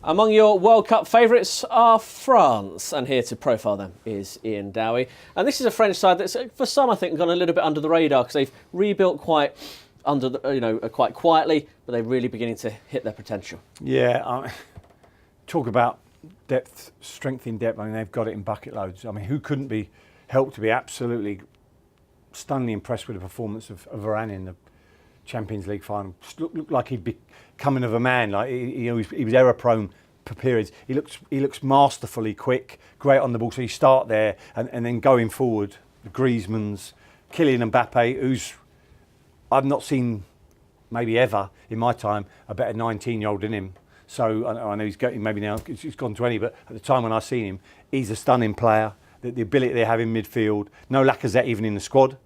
Among your World Cup favourites are France, and here to profile them is Iain Dowie. And this is a French side that's, for some, I think, gone a little bit under the radar because they've rebuilt quite quite quietly, but they're really beginning to hit their potential. Yeah, talk about depth, strength in depth. I mean, they've got it in bucket loads. I mean, who couldn't be helped to be absolutely stunningly impressed with the performance of Varane in the Champions League final? Looked like he'd be coming of a man. Like he was error prone for periods. He looks masterfully quick, great on the ball. So you start there and then going forward, the Griezmann's, Kylian Mbappe, who's I've not seen maybe ever in my time a better 19-year-old than him. So I know he's getting maybe now he's gone 20, but at the time when I seen him, he's a stunning player. The ability they have in midfield, no Lacazette even in the squad.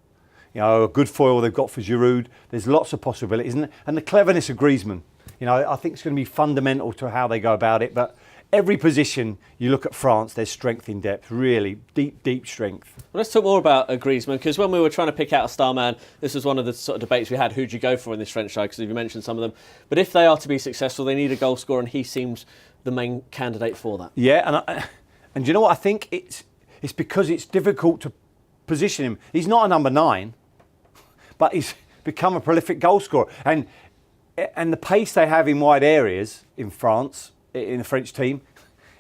You know, a good foil they've got for Giroud. There's lots of possibilities, and the cleverness of Griezmann. You know, I think it's going to be fundamental to how they go about it. But every position you look at France, there's strength in depth, really deep strength. Well, let's talk more about Griezmann, because when we were trying to pick out a star man, this was one of the sort of debates we had. Who'd you go for in this French side? Because you mentioned some of them. But if they are to be successful, they need a goal scorer, and he seems the main candidate for that. Yeah, and do you know what I think? It's because it's difficult to position him. He's not a number 9, but he's become a prolific goal scorer. And the pace they have in wide areas in France, in the French team,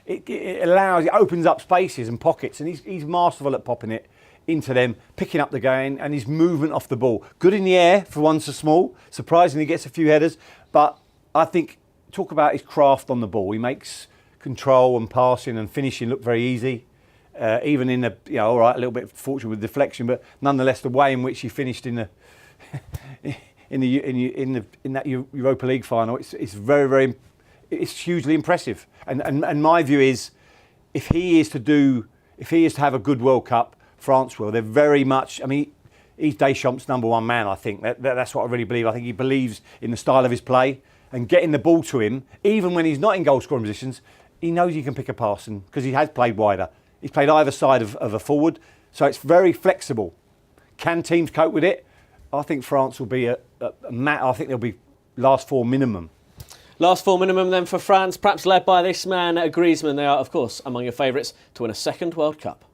it opens up spaces and pockets, and he's masterful at popping it into them, picking up the game, and his movement off the ball. Good in the air for one so small. Surprisingly, gets a few headers, but I think talk about his craft on the ball. He makes control and passing and finishing look very easy. Even in the, all right, a little bit fortunate with deflection, but nonetheless, the way in which he finished in that Europa League final, it's very, it's hugely impressive. And my view is, if he is to have a good World Cup, France will. They're very much. I mean, he's Deschamps' number 1 man. I think that's what I really believe. I think he believes in the style of his play and getting the ball to him, even when he's not in goal scoring positions. He knows he can pick a pass, and because he has played wider. He's played either side of a forward, so it's very flexible. Can teams cope with it? I think France will be I think they'll be last 4 minimum. Last 4 minimum then for France, perhaps led by this man, Griezmann. They are, of course, among your favourites to win a second World Cup.